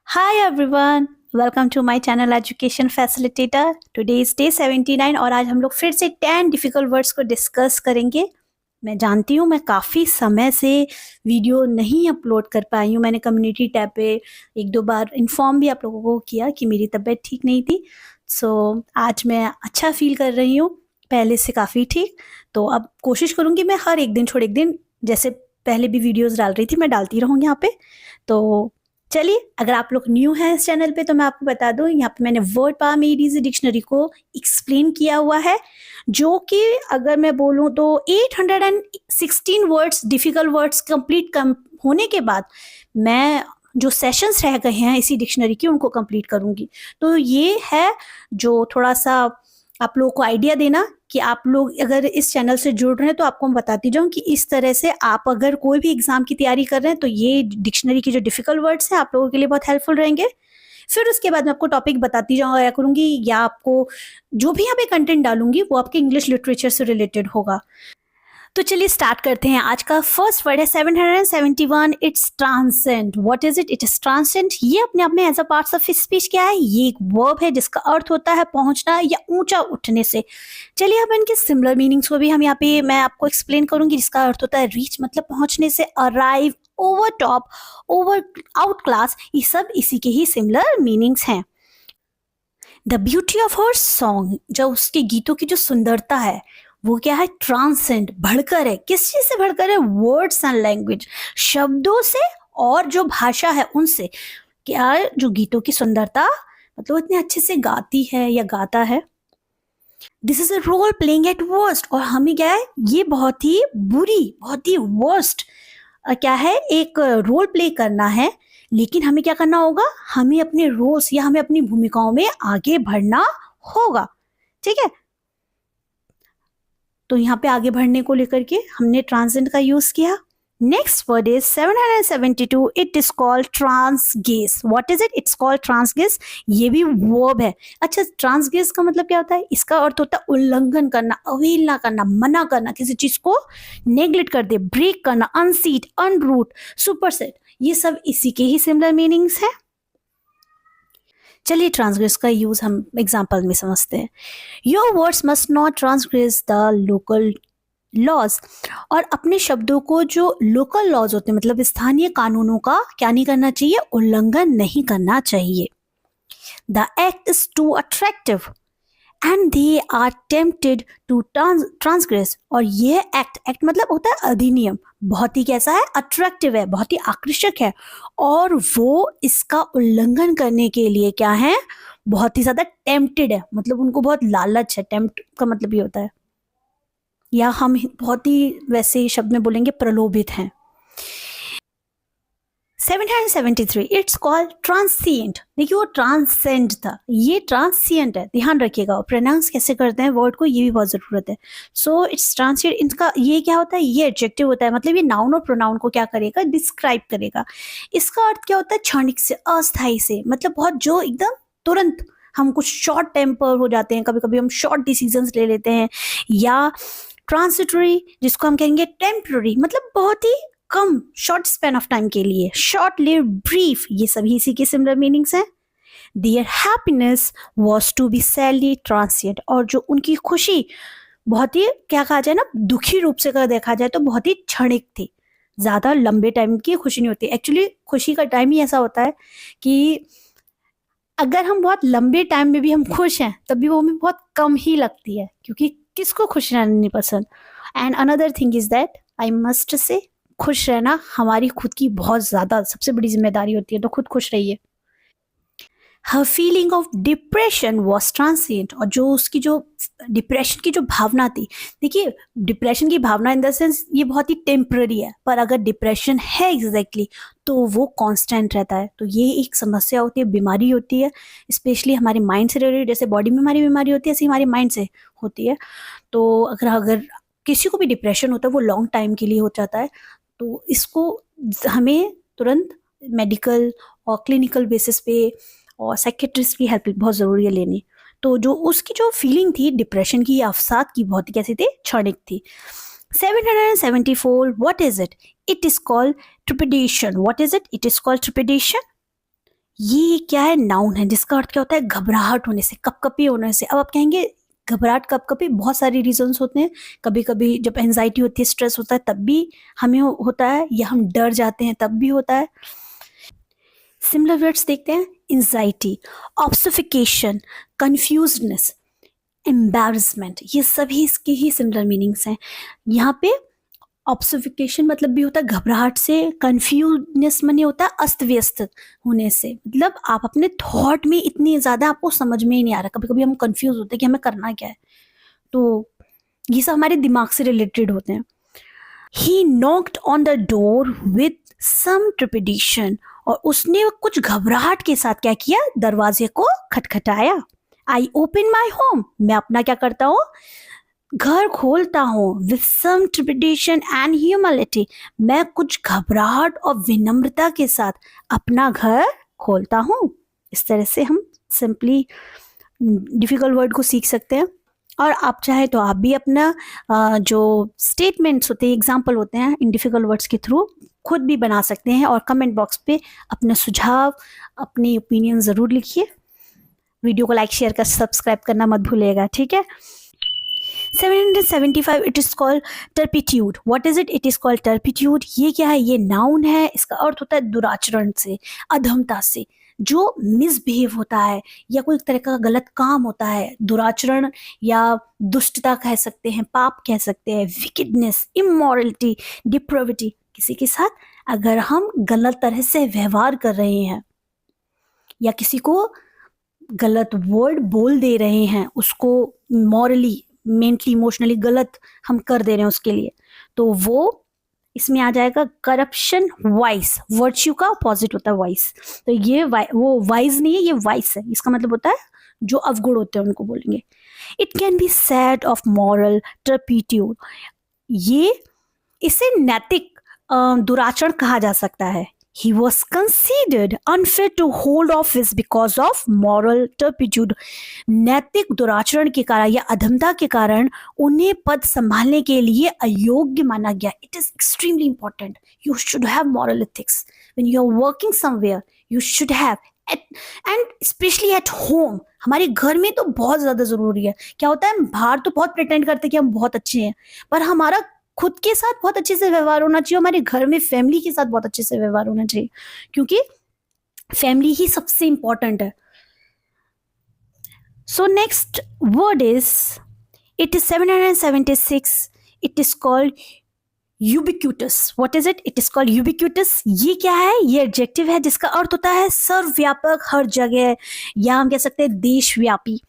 Hi everyone, welcome to my channel Education Facilitator. Today is day 79 और आज हम लोग फिर से 10 डिफिकल्ट वर्ड्स को डिस्कस करेंगे। मैं जानती हूँ मैं काफ़ी समय से वीडियो नहीं अपलोड कर पाई हूँ। मैंने कम्युनिटी टैब पे एक दो बार इन्फॉर्म भी आप लोगों को किया कि मेरी तबीयत ठीक नहीं थी। आज मैं अच्छा फील कर रही हूँ, पहले से काफ़ी ठीक। तो अब कोशिश करूँगी मैं हर एक दिन छोड़ एक दिन, जैसे पहले भी वीडियोस डाल रही थी मैं डालती रहूँगी यहाँ पे। तो चलिए, अगर आप लोग न्यू हैं इस चैनल पे तो मैं आपको बता दूं, यहाँ पे मैंने वर्ड पावर में इजी डिक्शनरी को एक्सप्लेन किया हुआ है, जो कि अगर मैं बोलूं तो 816 वर्ड्स डिफिकल्ट वर्ड्स कंप्लीट होने के बाद मैं जो सेशंस रह गए हैं इसी डिक्शनरी की उनको कंप्लीट करूंगी। तो ये है जो थोड़ा सा आप लोगों को आइडिया देना कि आप लोग अगर इस चैनल से जुड़ रहे हैं तो आपको मैं बताती जाऊँ कि इस तरह से आप अगर कोई भी एग्जाम की तैयारी कर रहे हैं तो ये डिक्शनरी की जो डिफिकल्ट वर्ड्स हैं आप लोगों के लिए बहुत हेल्पफुल रहेंगे। फिर उसके बाद मैं आपको टॉपिक बताती जाऊँगा करूँगी, या आपको जो भी यहाँ पे कंटेंट डालूंगी वो आपके इंग्लिश लिटरेचर से रिलेटेड होगा। तो चलिए स्टार्ट करते हैं। आज का फर्स्ट वर्ड है 771, it's transcend. What is it? It is transcend. ये अपने आप में as a part of speech क्या है? ये एक वर्ब है जिसका अर्थ होता है पहुंचना या ऊंचा उठने से। चलिए अब इनके सिमिलर मीनिंग्स को भी हम यहाँ पे मैं आपको एक्सप्लेन करूंगी, जिसका अर्थ होता है रीच मतलब पहुंचने से, arrive, over top, over out class, ये सब इसी के ही सिमिलर मीनिंग्स हैं। The beauty of her song, जो उसके गीतों की जो सुंदरता है वो क्या है? ट्रांसेंड, बढ़कर है। किस चीज से बढ़कर है? वर्ड्स एंड लैंग्वेज, शब्दों से और जो भाषा है उनसे। क्या जो गीतों की सुंदरता मतलब इतने अच्छे से गाती है या गाता है। This is a role playing at worst, और हमें क्या है? ये बहुत ही बुरी, बहुत ही वर्स्ट क्या है, एक रोल प्ले करना है। लेकिन हमें क्या करना होगा? हमें अपने रोल्स या हमें अपनी भूमिकाओं में आगे बढ़ना होगा। ठीक है, तो यहाँ पे आगे बढ़ने को लेकर के हमने ट्रांसेंड का यूज किया। Next word is 772, it is called transgress. What is it? It's called transgress. ये भी वर्ब है। अच्छा, ट्रांसगेस का मतलब क्या होता है? इसका अर्थ होता है उल्लंघन करना, अवहेलना करना, मना करना, किसी चीज को नेग्लेक्ट कर दे, ब्रेक करना, अनसीट, अनरूट, सुपरसेट, ये सब इसी के ही सिमिलर मीनिंग्स है। चलिए ट्रांसग्रेस का यूज हम एग्जाम्पल में समझते हैं। Your words must not transgress the local laws, और अपने शब्दों को जो लोकल लॉज होते हैं मतलब स्थानीय कानूनों का क्या नहीं करना चाहिए? उल्लंघन नहीं करना चाहिए। The act is too attractive and they are tempted to transgress, और यह एक्ट मतलब होता है अधिनियम, बहुत ही कैसा है? अट्रैक्टिव है, बहुत ही आकर्षक है, और वो इसका उल्लंघन करने के लिए क्या है? बहुत ही ज्यादा टेम्प्टेड है, मतलब उनको बहुत लालच है। टेम्प्ट का मतलब ये होता है, या हम बहुत ही वैसे शब्द में बोलेंगे प्रलोभित हैं। 773, इट्स कॉल्ड ट्रांसिएंट। देखिए वो ट्रांसेंड था, ये ट्रांसिएंट है, ध्यान रखिएगा। प्रोनाउंस कैसे करते हैं वर्ड को, ये भी बहुत जरूरत है। सो इट्स ट्रांसिएंट, इनका ये क्या होता है? ये एडजेक्टिव होता है, मतलब ये नाउन और प्रोनाउन को क्या करेगा? डिस्क्राइब करेगा। इसका अर्थ क्या होता है? क्षणिक से, अस्थायी से, मतलब बहुत जो एकदम तुरंत, हम कुछ शॉर्ट टेम्पर हो जाते हैं, कभी कभी हम शॉर्ट डिसीजंस ले लेते हैं। या ट्रांसिटरी, जिसको हम कहेंगे टेम्पररी, मतलब बहुत ही कम, शॉर्ट स्पेन ऑफ टाइम के लिए, शॉर्ट लिव, ब्रीफ, ये सभी इसी के सिमिलर मीनिंग्स हैं। Their happiness was to be sadly transient, और जो उनकी खुशी बहुत ही क्या कहा जाए ना, दुखी रूप से अगर देखा जाए तो बहुत ही क्षणिक थी, ज्यादा लंबे टाइम की खुशी नहीं होती। एक्चुअली खुशी का टाइम ही ऐसा होता है कि अगर हम बहुत लंबे टाइम में भी हम खुश हैं तब भी वो हमें बहुत कम ही लगती है, क्योंकि किसको खुश रहना नहीं पसंद। And another thing is that I must say, खुश रहना हमारी खुद की बहुत ज्यादा सबसे बड़ी जिम्मेदारी होती है, तो खुद खुश रहिए। हर feeling of depression was transient, और जो उसकी जो डिप्रेशन की जो भावना थी, देखिए डिप्रेशन की भावना इन द सेंस ये बहुत ही टेम्पररी है, पर अगर डिप्रेशन है एग्जैक्टली तो वो कांस्टेंट रहता है। तो ये एक समस्या होती है, बीमारी होती है, स्पेशली हमारे माइंड से रिलेटेड। जैसे बॉडी में हमारी बीमारी होती है ऐसी हमारी माइंड से होती है। तो अगर किसी को भी डिप्रेशन होता है वो लॉन्ग टाइम के लिए हो जाता है, तो इसको हमें तुरंत मेडिकल और क्लिनिकल बेसिस पे और साइकेट्रिस्ट की हेल्प बहुत ज़रूरी है लेनी। तो जो उसकी जो फीलिंग थी डिप्रेशन की, अवसाद की, बहुत ही कैसी थी? क्षणिक थी। 774, what is it? It is called trepidation. What is it? It is called trepidation. ये क्या है, नाउन है जिसका अर्थ क्या होता है, घबराहट होने से, कपकपी होने से। अब आप कहेंगे घबराहट कपकपी, बहुत सारी रीजंस होते हैं। कभी कभी जब एंजाइटी होती है, स्ट्रेस होता है, तब भी हमें होता है, या हम डर जाते हैं तब भी होता है। सिमिलर वर्ड्स देखते हैं, एंजाइटी, ऑब्सेफिकेशन, कंफ्यूजनेस, एम्बैरसमेंट, ये सभी इसके ही सिमिलर मीनिंग्स हैं। यहाँ पे ऑब्सेफिकेशन मतलब भी होता है घबराहट से, कंफ्यूजनेस माने होता है अस्त व्यस्त होने से, मतलब आप अपने थॉट में इतनी ज़्यादा, आपको समझ में ही नहीं आ रहा, कभी कभी हम कंफ्यूज होते हैं कि हमें करना क्या है। तो ये सब हमारे दिमाग से रिलेटेड होते हैं। He knocked on the door with some trepidation, और उसने कुछ घबराहट के साथ क्या किया, दरवाजे को खटखटाया। आई ओपन माई होम, मैं अपना क्या करता हूँ, घर खोलता हूँ। With some trepidation and humility, मैं कुछ घबराहट और विनम्रता के साथ अपना घर खोलता हूँ। इस तरह से हम सिंपली डिफिकल्ट वर्ड को सीख सकते हैं। और आप चाहे तो आप भी अपना जो स्टेटमेंट्स होते हैं, एग्जाम्पल होते हैं, इन डिफिकल्ट वर्ड्स के थ्रू खुद भी बना सकते हैं। और कमेंट बॉक्स पे अपना सुझाव, अपनी ओपिनियन ज़रूर लिखिए। वीडियो को लाइक, शेयर कर, सब्सक्राइब करना मत भूलिएगा, ठीक है। 775, it is called turpitude. What is it? It is called turpitude. ये क्या है? ये नाउन है। इसका अर्थ होता है दुराचरण से, अधमता से, जो मिसबिहेव होता है या कोई तरह का गलत काम होता है। दुराचरण या दुष्टता कह सकते हैं, पाप कह सकते हैं, विकेडनेस, इमोरलिटी, डिप्रेविटी। किसी के साथ अगर हम गलत तरह से व्यवहार कर रहे हैं या किसी को गलत वर्ड बोल दे रहे हैं, उसको मॉरली, मेंटली, इमोशनली गलत हम कर दे रहे हैं उसके लिए, तो वो इसमें आ जाएगा करप्शन, वाइस। वर्च्यू का अपोजिट होता है वाइस। तो ये वो वाइज नहीं है, ये वाइस है। इसका मतलब होता है जो अवगुण होते हैं उनको बोलेंगे। It can be said of moral turpitude, ये इसे नैतिक दुराचरण कहा जा सकता है। He was considered unfit to hold office because of moral turpitude. नैतिक दुराचरण के कारण या अधमता के कारण उन्हें पद संभालने के लिए अयोग्य माना गया। It is extremely important. You should have moral ethics. When you are working somewhere, you should have. And especially at home. हमारे घर में तो बहुत ज़्यादा ज़रूरी है। क्या होता है, बाहर तो बहुत प्रिटेंड करते हैं कि हम बहुत अच्छे हैं, पर हमारा खुद के साथ बहुत अच्छे से व्यवहार होना चाहिए, हमारे घर में फैमिली के साथ बहुत अच्छे से व्यवहार होना चाहिए, क्योंकि फैमिली ही सबसे इंपॉर्टेंट है। So next word is, it is 776, it is called ubiquitous. What is it? It is called ubiquitous. ये क्या है? ये एडजेक्टिव है जिसका अर्थ होता है सर्वव्यापक, हर जगह, या हम कह सकते हैं देशव्यापी।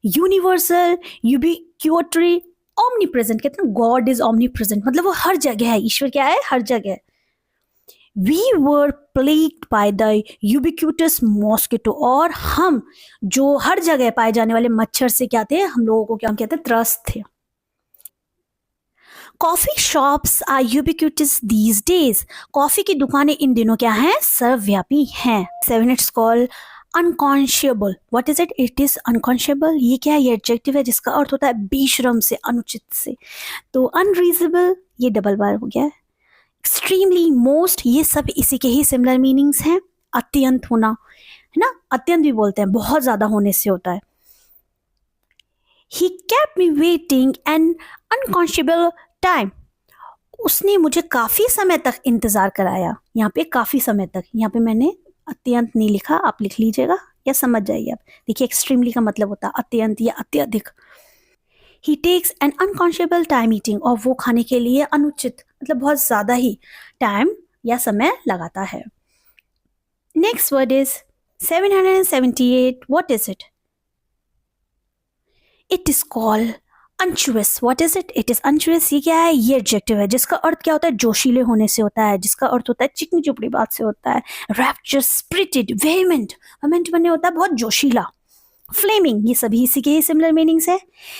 Universal, ubiquitary, omnipresent. कहते हैं गॉड इज ओमनी प्रेजेंट, मतलब वो हर जगह है। ईश्वर क्या है? हर जगह। We were plagued by the ubiquitous mosquito, और हम जो हर जगह पाए जाने वाले मच्छर से क्या थे, हम लोगों को क्या कहते हैं, त्रस्त थे। Coffee shops are ubiquitous these days. Coffee की दुकानें इन दिनों क्या हैं? सर्वव्यापी हैं। 7, it's called unconscionable. What is it? It is unconscionable. ये क्या है? ये एडजेक्टिव है जिसका अर्थ होता है बेशरम से, अनुचित से। तो अनरीजनेबल, ये डबल बार हो गया है। एक्सट्रीमली, मोस्ट, ये सब इसी के ही सिमिलर मीनिंग्स हैं। अत्यंत होना, है ना, अत्यंत भी बोलते हैं, बहुत ज्यादा होने से होता है। He kept me waiting an unconscionable time. उसने मुझे काफी समय तक इंतजार कराया। यहाँ पे काफी समय तक, यहाँ पे मैंने अत्यंत नहीं लिखा, आप लिख लीजिएगा या समझ जाइए आप। देखिए एक्सट्रीमली का मतलब होता है अत्यंत या अत्यधिक। ही takes N unconscionable time eating, और वो खाने के लिए अनुचित, मतलब बहुत ज़्यादा ही टाइम या समय लगाता है। Next word is 778, what is it? It is called unctuous. What is it? It is unctuous. ये क्या है? ये एडजेक्टिव है जिसका अर्थ क्या होता है? जोशीले होने से होता है, जिसका अर्थ होता है चिकनी चुपड़ी बात से होता है। रैप्चरस, स्पिरिटेड, वेहेमेंट, वेहेमेंट बने होता है बहुत जोशीला। फ्लेमिंग, ये सभी इसी के ही सिमिलर मीनिंग्स है।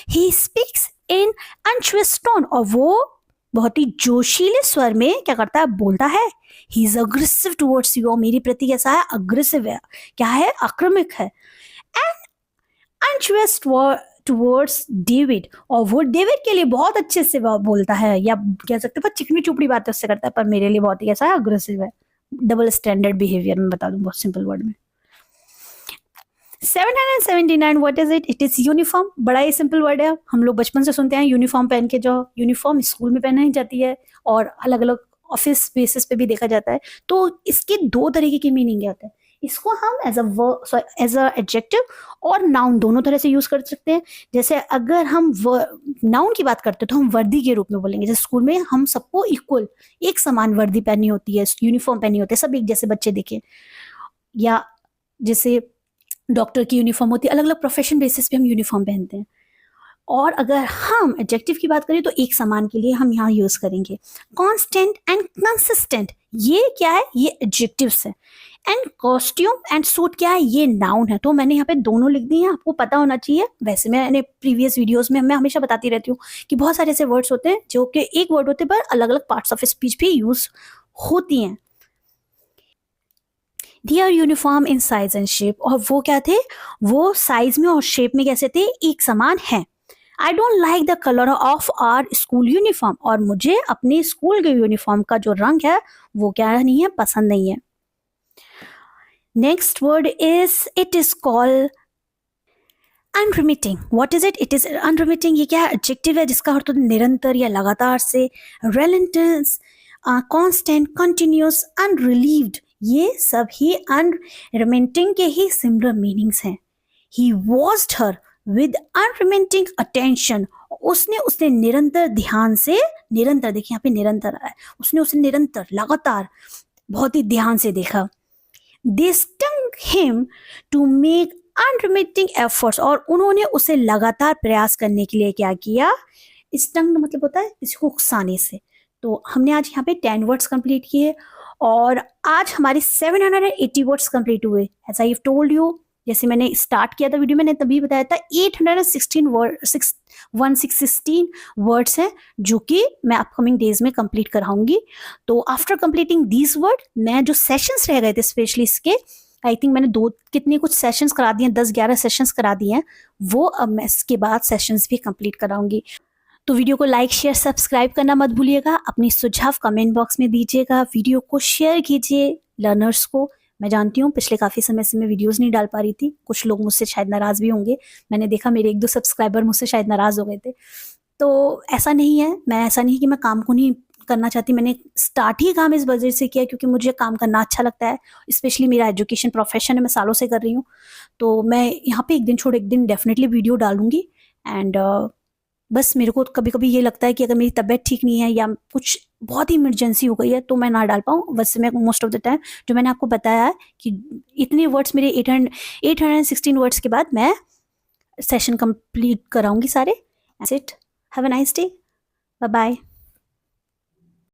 ही स्पीक्स इन अनचुअस टोन, और वो बहुत ही जोशीले स्वर में क्या करता है? बोलता है। He is aggressive towards you, और मेरे प्रति कैसा है? अग्रेसिव है, क्या है? आक्रामक है। एंड अनचुअस टुवर्ड्स डेविड, और वो डेविड के लिए बहुत अच्छे से बोलता है, या कह सकते हैं चिकनी चुपड़ी बातें उससे करता है, पर मेरे लिए बहुत ही कैसा है? अग्रेसिव है। डबल स्टैंडर्ड बिहेवियर में बता दूं बहुत सिंपल वर्ड में। 779, what is it? It is uniform. बड़ा ही सिंपल वर्ड है, हम लोग बचपन से सुनते हैं यूनिफॉर्म पहन के जाओ। यूनिफॉर्म स्कूल में पहनाई जाती है और अलग अलग ऑफिस बेसिस पे भी देखा जाता है। तो इसके दो तरीके की मीनिंग होता है। इसको हम एज अ एडजेक्टिव और नाउन दोनों तरह से यूज कर सकते हैं। जैसे अगर हम नाउन की बात करते हैं तो हम वर्दी के रूप में बोलेंगे। जैसे स्कूल में हम सबको इक्वल एक समान वर्दी पहनी होती है, यूनिफॉर्म पहनी होती है, सब एक जैसे बच्चे देखें। या जैसे डॉक्टर की यूनिफॉर्म होती है, अलग अलग प्रोफेशन बेसिस पे हम यूनिफॉर्म पहनते हैं। और अगर हम एडजेक्टिव की बात करें तो एक समान के लिए हम यहाँ यूज करेंगे कांस्टेंट एंड कंसिस्टेंट। ये क्या है? ये एडजेक्टिव्स है। एंड कॉस्ट्यूम एंड सूट क्या है? ये नाउन है। तो मैंने यहाँ पे दोनों लिख दिए हैं, आपको पता होना चाहिए। वैसे मैंने प्रीवियस वीडियोस में मैं हमेशा बताती रहती हूँ कि बहुत सारे ऐसे वर्ड्स होते हैं जो कि एक वर्ड होते हैं पर अलग अलग पार्ट्स ऑफ स्पीच भी यूज होती हैं। They're uniform in size and shape, और वो क्या थे? वो साइज में और शेप में कैसे थे? एक समान है। I don't like the colour of our school uniform, और मुझे अपने स्कूल के यूनिफॉर्म का जो रंग है वो क्या नहीं है? पसंद नहीं है। Next word is it is called unremitting. What is it? It is unremitting. ये क्या है? एडजेक्टिव है जिसका अर्थ निरंतर या लगातार से। रेलेंटेंस, कांस्टेंट, कंटिन्यूअस, अनरिलीव्ड, ये सब ही अनरिमिटिंग के ही सिमिलर मीनिंग्स हैं। ही वॉच्ड हर विद अनरिमिटिंग अटेंशन, उसने उसे निरंतर ध्यान से, निरंतर, देखिए यहाँ पे निरंतर है, उसने उसे निरंतर लगातार बहुत ही ध्यान से देखा। They stung him to make unremitting efforts, और उन्होंने उसे लगातार प्रयास करने के लिए क्या किया? स्टंग मतलब होता है किसी को उकसाने से। तो हमने आज यहाँ पे 10 वर्ड्स कंप्लीट किए और आज हमारे 780 वर्ड्स कंप्लीट हुए। एज आई टोल्ड यू, जैसे मैंने स्टार्ट किया था वीडियो, मैंने तभी बताया था 16 वर्ड्स हैं जो कि मैं अपकमिंग डेज में कंप्लीट कराऊंगी। तो आफ्टर कंप्लीटिंग दीज वर्ड, मैं जो सेशंस रह गए थे स्पेशली इसके, आई थिंक मैंने कुछ सेशंस करा दिए हैं, 10-11 सेशंस करा दिए हैं, वो अब मैं इसके बाद सेशंस भी कंप्लीट कराऊंगी। तो वीडियो को लाइक, शेयर, सब्सक्राइब करना मत भूलिएगा। अपनी सुझाव कमेंट बॉक्स में दीजिएगा। वीडियो को शेयर कीजिए लर्नर्स को। मैं जानती हूँ पिछले काफ़ी समय से मैं वीडियोस नहीं डाल पा रही थी, कुछ लोग मुझसे शायद नाराज़ भी होंगे। मैंने देखा मेरे 1-2 सब्सक्राइबर मुझसे शायद नाराज़ हो गए थे। तो ऐसा नहीं है, ऐसा नहीं है कि मैं काम को नहीं करना चाहती। मैंने स्टार्ट ही काम इस वजह से किया क्योंकि मुझे काम करना अच्छा लगता है। स्पेशली मेरा एजुकेशन प्रोफेशन है, मैं सालों से कर रही हूँ। तो मैं यहाँ पे एक दिन छोड़ एक दिन डेफिनेटली वीडियो डालूंगी। एंड बस मेरे को कभी कभी ये लगता है कि अगर मेरी तबीयत ठीक नहीं है या कुछ बहुत ही इमरजेंसी हो गई है तो मैं ना डाल पाऊँ। वैसे मैं मोस्ट ऑफ द टाइम जो मैंने आपको बताया है कि इतने वर्ड्स मेरे 816 वर्ड्स के बाद मैं सेशन कंप्लीट कराऊंगी सारे। That's it. Have a nice day. Bye bye.